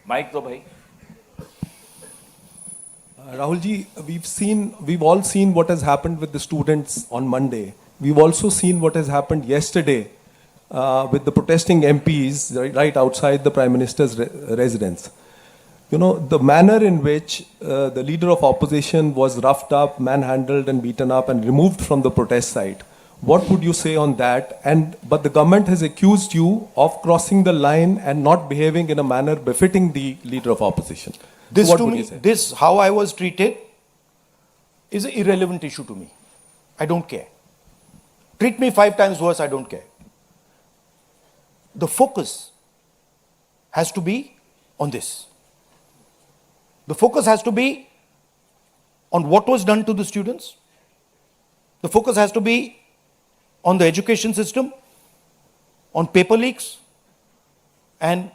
Mic दो भाई. Rahul ji, we've all seen what has happened with the students on Monday. We've also seen what has happened yesterday with the protesting MPs right outside the Prime Minister's residence. You know, the manner in which the leader of opposition was roughed up, manhandled and beaten up and removed from the protest site. What would you say on that? But the government has accused you of crossing the line and not behaving in a manner befitting the leader of opposition. This So what to would me, you say? this how I was treated is an irrelevant issue to me. I don't care. Treat me 5 times worse, I don't care. The focus has to be on this. The focus has to be on what was done to the students. The focus has to be on the education system, on paper leaks, and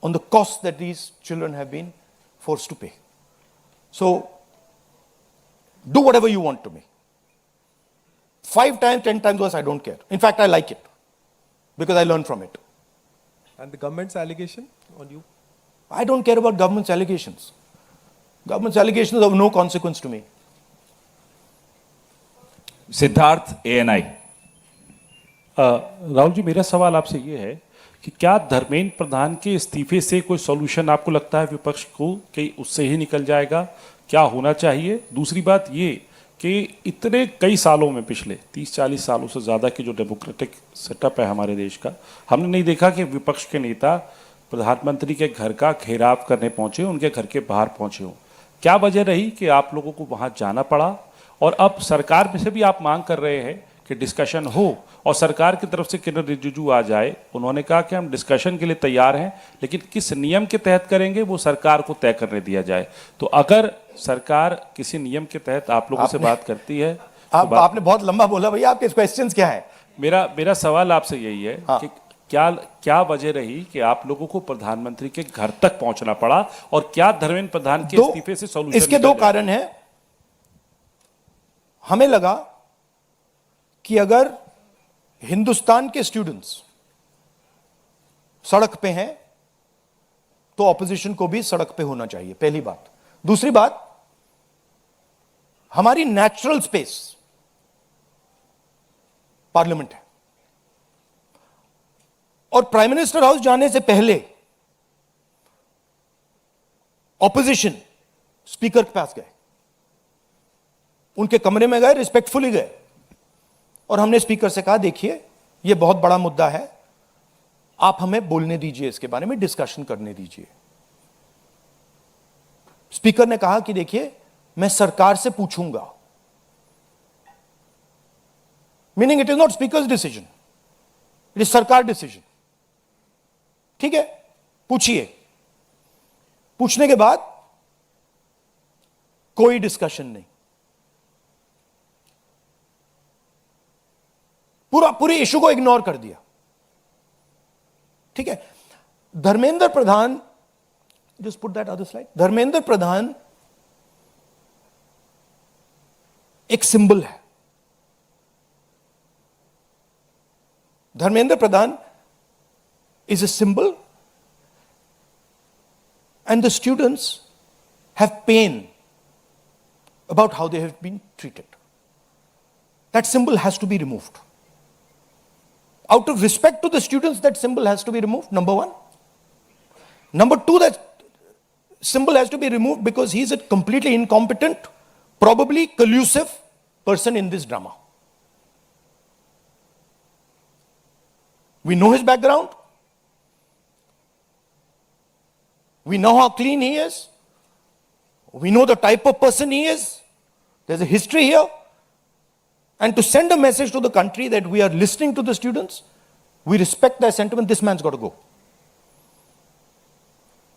on the costs that these children have been forced to pay. So, do whatever you want to me. 5 times, 10 times worse, I don't care. In fact, I like it because I learn from it. And the government's allegation on you? I don't care about government's allegations. Government's allegations are of no consequence to me. Siddharth ANI. Rahul ji, मेरा सवाल आपसे ये है कि क्या धर्मेंद्र प्रधान के इस्तीफे से कोई सॉल्यूशन आपको लगता है विपक्ष को कि उससे ही निकल जाएगा? क्या होना चाहिए? दूसरी बात ये कि इतने कई सालों में, पिछले 30-40 सालों से ज़्यादा की जो डेमोक्रेटिक सेटअप है हमारे देश का, हमने नहीं देखा कि विपक्ष के नेता प्रधानमंत्री के घर का घेराव करने पहुंचे, उनके घर के बाहर पहुंचे हों. क्या वजह रही कि आप लोगों को वहां जाना पड़ा? और अब सरकार में से भी आप मांग कर रहे हैं कि डिस्कशन हो और सरकार की तरफ से किरण रिजिजू आ जाए. उन्होंने कहा कि हम डिस्कशन के लिए तैयार हैं, लेकिन किस नियम के तहत करेंगे वो सरकार को तय करने दिया जाए. तो अगर सरकार किसी नियम के तहत आप लोगों से बात करती है आपने बहुत लंबा बोला भैया, आपके क्वेश्चंस क्या है? मेरा सवाल आपसे यही है कि क्या वजह रही कि आप लोगों को प्रधानमंत्री के घर तक पहुंचना पड़ा और क्या धर्मेंद्र प्रधान के इस्तीफे से सॉल्यूशन? इसके 2 कारण हैं. हमें लगा कि अगर हिंदुस्तान के स्टूडेंट्स सड़क पे हैं तो ऑपोजिशन को भी सड़क पे होना चाहिए, पहली बात. दूसरी बात, हमारी नेचुरल स्पेस पार्लियामेंट है और प्राइम मिनिस्टर हाउस जाने से पहले ऑपोजिशन स्पीकर के पास गए, उनके कमरे में गए, रिस्पेक्टफुली गए और हमने स्पीकर से कहा देखिए यह बहुत बड़ा मुद्दा है, आप हमें बोलने दीजिए, इसके बारे में डिस्कशन करने दीजिए. स्पीकर ने कहा कि देखिए मैं सरकार से पूछूंगा. Meaning it is not speakers decision, it is सरकार डिसीजन. ठीक है, पूछिए. पूछने के बाद कोई डिस्कशन नहीं, पूरे इशू को इग्नोर कर दिया. ठीक है. Dharmendra Pradhan, just put that other slide. Dharmendra Pradhan एक सिंबल है. धर्मेंद्र प्रधान is a symbol and the students have pain about how they have been treated. That symbol has to be removed. Out of respect to the students, that symbol has to be removed, number 1. Number 2, that symbol has to be removed because he is a completely incompetent, probably collusive person in this drama. We know his background. We know how clean he is. We know the type of person he is. There's a history here. And to send a message to the country that we are listening to the students, we respect their sentiment, this man's got to go.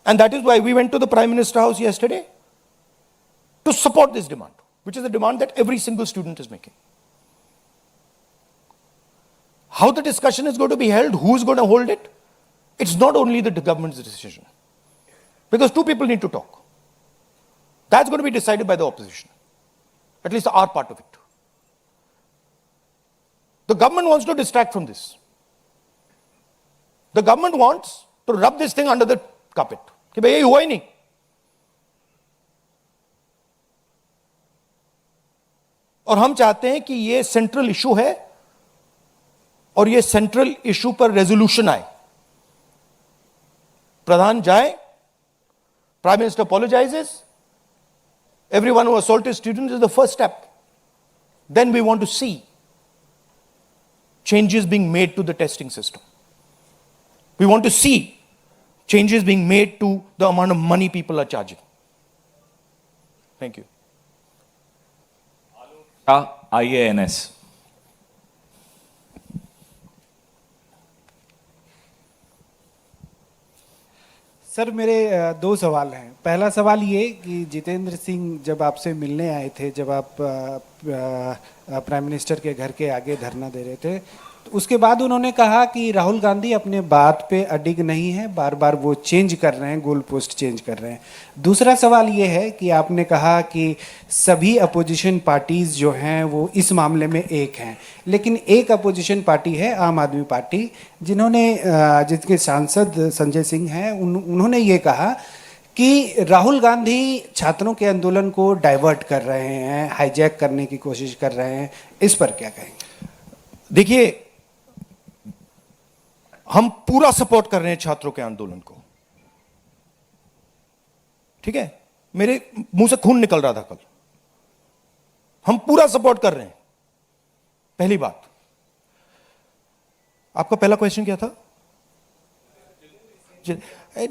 And that is why we went to the Prime Minister house yesterday to support this demand, which is a demand that every single student is making. How the discussion is going to be held, who is going to hold it, it's not only the government's decision. Because 2 people need to talk. That's going to be decided by the opposition. At least our part of it. The government wants to distract from this. The government wants to rub this thing under the carpet. कि भाई ये हुआ ही नहीं। और हम चाहते हैं कि ये सेंट्रल इशू है और ये सेंट्रल इशू पर रेजोल्यूशन आए। प्रधान जाए, prime minister apologises, everyone who assaulted students is the first step. Then we want to see changes being made to the testing system. We want to see changes being made to the amount of money people are charging. Thank you. IANS. Sir मेरे दो सवाल हैं। पहला सवाल ये कि जितेंद्र सिंह जब आपसे मिलने आए थे, जब आप प्राइम मिनिस्टर के घर के आगे धरना दे रहे थे, तो उसके बाद उन्होंने कहा कि राहुल गांधी अपने बात पे अडिग नहीं है, बार बार वो चेंज कर रहे हैं, गोल पोस्ट चेंज कर रहे हैं। दूसरा सवाल ये है कि आपने कहा कि सभी अपोजिशन पार्टीज जो हैं वो इस मामले में एक हैं, लेकिन एक अपोजिशन पार्टी है आम आदमी पार्टी, जिसके सांसद संजय सिंह हैं, उन्होंने ये कहा कि राहुल गांधी छात्रों के आंदोलन को डाइवर्ट कर रहे हैं, हाईजैक करने की कोशिश कर रहे हैं। इस पर क्या कहेंगे? देखिए, हम पूरा सपोर्ट कर रहे हैं छात्रों के आंदोलन को, ठीक है? मेरे मुंह से खून निकल रहा था कल। हम पूरा सपोर्ट कर रहे हैं। पहली बात। आपका पहला क्वेश्चन क्या था?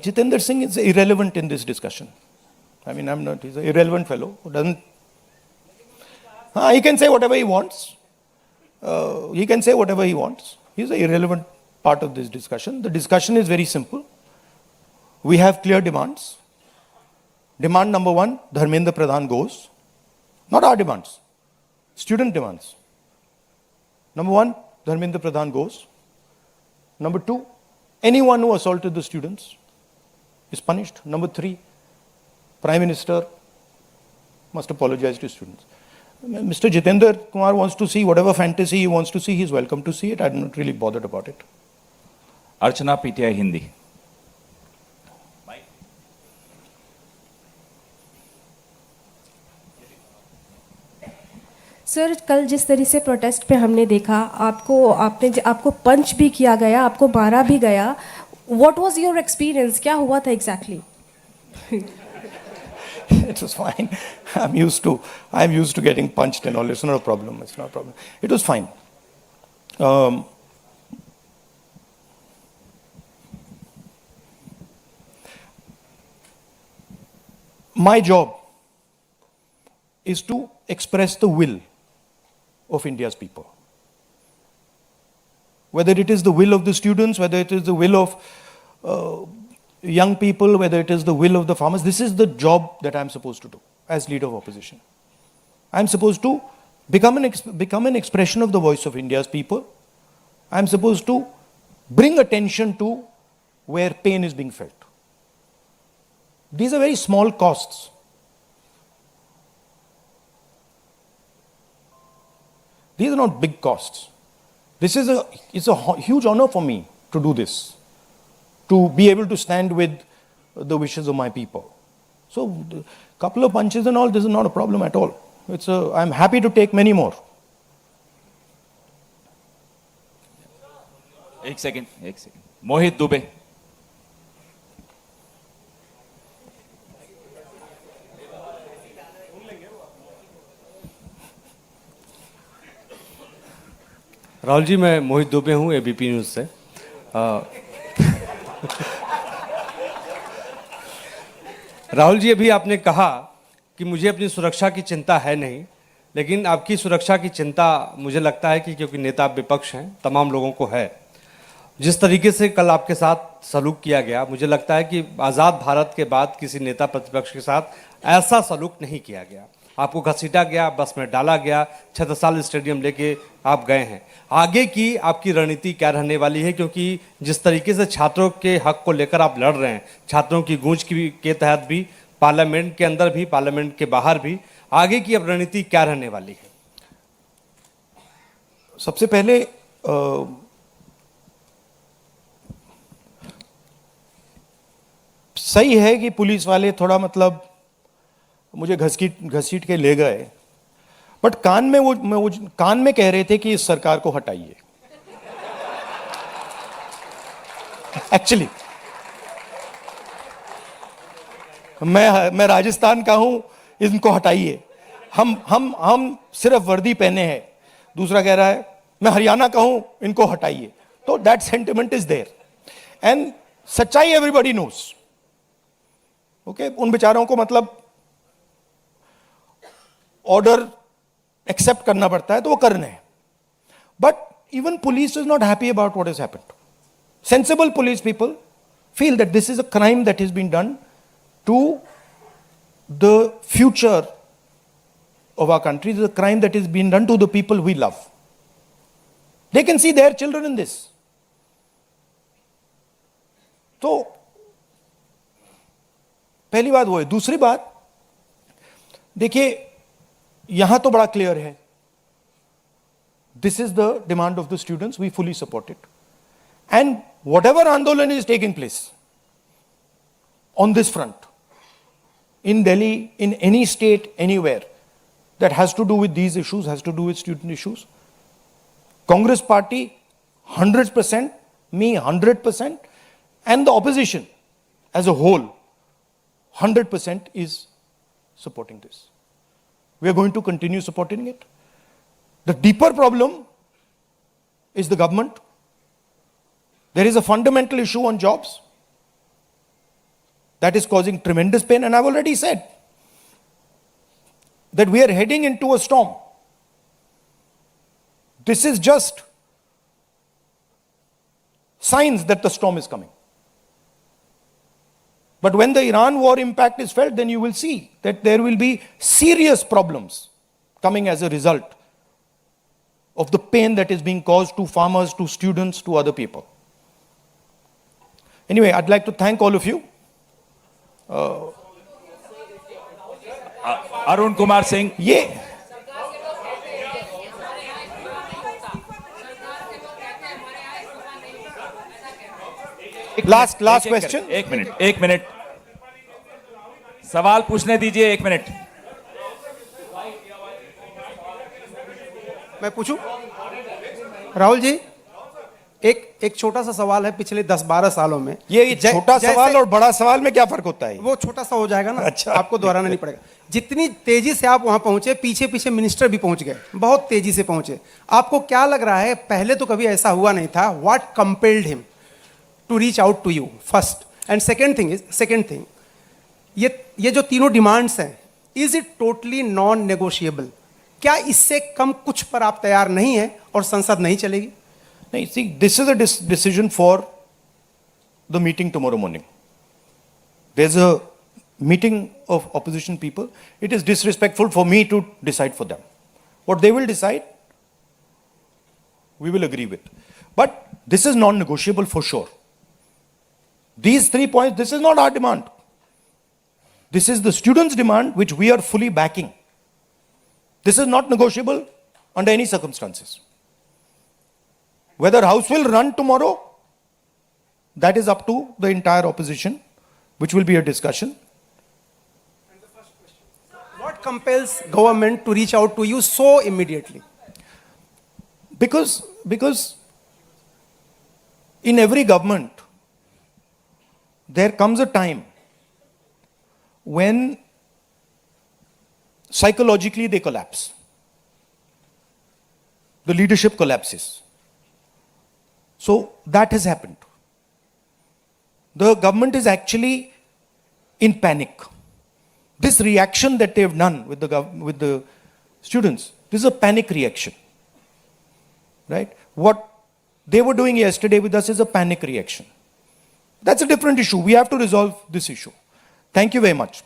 Jitendra Singh is irrelevant in this discussion. I mean, he's an irrelevant fellow who doesn't. He can say whatever he wants. He can say whatever he wants. He's an irrelevant part of this discussion. The discussion is very simple. We have clear demands. Demand number one, Dharmendra Pradhan goes. Not our demands, student demands. Number one, Dharmendra Pradhan goes. Number two, anyone who assaulted the students is punished. Number three, Prime Minister must apologize to students. Mr. Jitendra Kumar wants to see whatever fantasy he wants to see. He's welcome to see it. I'm not really bothered about it. Archana, PTI Hindi. Sir, कल जिस तरह से protest पे हमने देखा, आपको पंच भी किया गया, आपको मारा भी गया। What was your experience? क्या हुआ था exactly? It was fine. I'm used to getting punched and all. It's not a problem. It's not a problem. It was fine. My job is to express the will of India's people. Whether it is the will of the students, whether it is the will of young people, whether it is the will of the farmers, this is the job that I'm supposed to do as leader of opposition. I'm supposed to become an expression of the voice of India's people. I'm supposed to bring attention to where pain is being felt. These are very small costs. These are not big costs. It's a huge honor for me to do this, to be able to stand with the wishes of my people. So, a couple of punches and all, this is not a problem at all. I'm happy to take many more. एक second. मोहित दुबे। राहुल जी, मैं मोहित दुबे हूँ ABP news से। राहुल जी, अभी आपने कहा कि मुझे अपनी सुरक्षा की चिंता है नहीं, लेकिन आपकी सुरक्षा की चिंता मुझे लगता है कि क्योंकि नेता विपक्ष हैं, तमाम लोगों को है। जिस तरीके से कल आपके साथ सलूक किया गया, मुझे लगता है कि आज़ाद भारत के बाद किसी नेता प्रतिपक्ष के साथ ऐसा सलूक नहीं किया गया। आपको घसीटा गया, बस में डाला गया, छत्रसाल स्टेडियम लेके आप गए हैं। आगे की आपकी रणनीति क्या रहने वाली है? क्योंकि जिस तरीके से छात्रों के हक को लेकर आप लड़ रहे हैं, छात्रों की गूंज के तहत भी, पार्लियामेंट के अंदर भी, पार्लियामेंट के बाहर भी, आगे की अब रणनीति क्या रहने वाली है? सबसे पहले सही है कि पुलिस वाले थोड़ा मतलब मुझे घसीट के ले गए, बट कान में वो कान में कह रहे थे कि इस सरकार को हटाइए। एक्चुअली मैं राजस्थान का हूं, इनको हटाइए। हम सिर्फ वर्दी पहने हैं। दूसरा कह रहा है मैं हरियाणा का हूं, इनको हटाइए। तो that sentiment is there and सच्चाई एवरीबॉडी नोस। ओके, उन बेचारों को मतलब ऑर्डर एक्सेप्ट करना पड़ता है तो वो कर रहे हैं, but even police is not happy about what has happened. Sensible police people feel that this is a crime that has been done to the future of our country. This is a crime that is being done to the people we love. They can see their children in this. तो पहली बात वो है। दूसरी बात देखिए, यहां तो बड़ा क्लियर है, this is the demand of the students, we fully support it. And whatever Andolan is taking place on this front, in Delhi, in any state, anywhere, that has to do with these issues, has to do with student issues, Congress party 100%, me 100%, and the opposition as a whole 100% is supporting this. We are going to continue supporting it. The deeper problem is the government. There is a fundamental issue on jobs that is causing tremendous pain, and I've already said that we are heading into a storm. This is just signs that the storm is coming. But when the Iran war impact is felt, then you will see that there will be serious problems coming as a result of the pain that is being caused to farmers, to students, to other people. Anyway, I'd like to thank all of you. Arun Kumar Singh, ये last question. एक minute सवाल पूछने दीजिए, 1 minute. मैं पूछूं? राहुल जी, एक छोटा सा सवाल है। पिछले 10-12 सालों में ये छोटा सवाल और बड़ा सवाल में क्या फर्क होता है? वो छोटा सा हो जाएगा ना। अच्छा, आपको दोहराना नहीं पड़ेगा। जितनी तेजी से आप वहां पहुंचे, पीछे पीछे मिनिस्टर भी पहुंच गए, बहुत तेजी से पहुंचे। आपको क्या लग रहा है, पहले तो कभी ऐसा हुआ नहीं था? What compelled him to reach out to you first? And second thing, ये जो तीनों डिमांड्स हैं, is it totally non negotiable? क्या इससे कम कुछ पर आप तैयार नहीं है और संसद नहीं चलेगी? नहीं, see, this is a decision for the meeting tomorrow morning. There's a meeting of opposition people. It is disrespectful for me to decide for them. What they will decide, we will agree with. But this is non-negotiable for sure. These 3 points, this is not our demand. This is the students' demand, which we are fully backing. This is not negotiable under any circumstances. Whether House will run tomorrow, that is up to the entire opposition, which will be a discussion. What compels government to reach out to you so immediately? Because in every government, there comes a time when psychologically they collapse. The leadership collapses. So that has happened. The government is actually in panic. This reaction that they have done with the students, this is a panic reaction. Right? What they were doing yesterday with us is a panic reaction. That's a different issue. We have to resolve this issue. Thank you very much.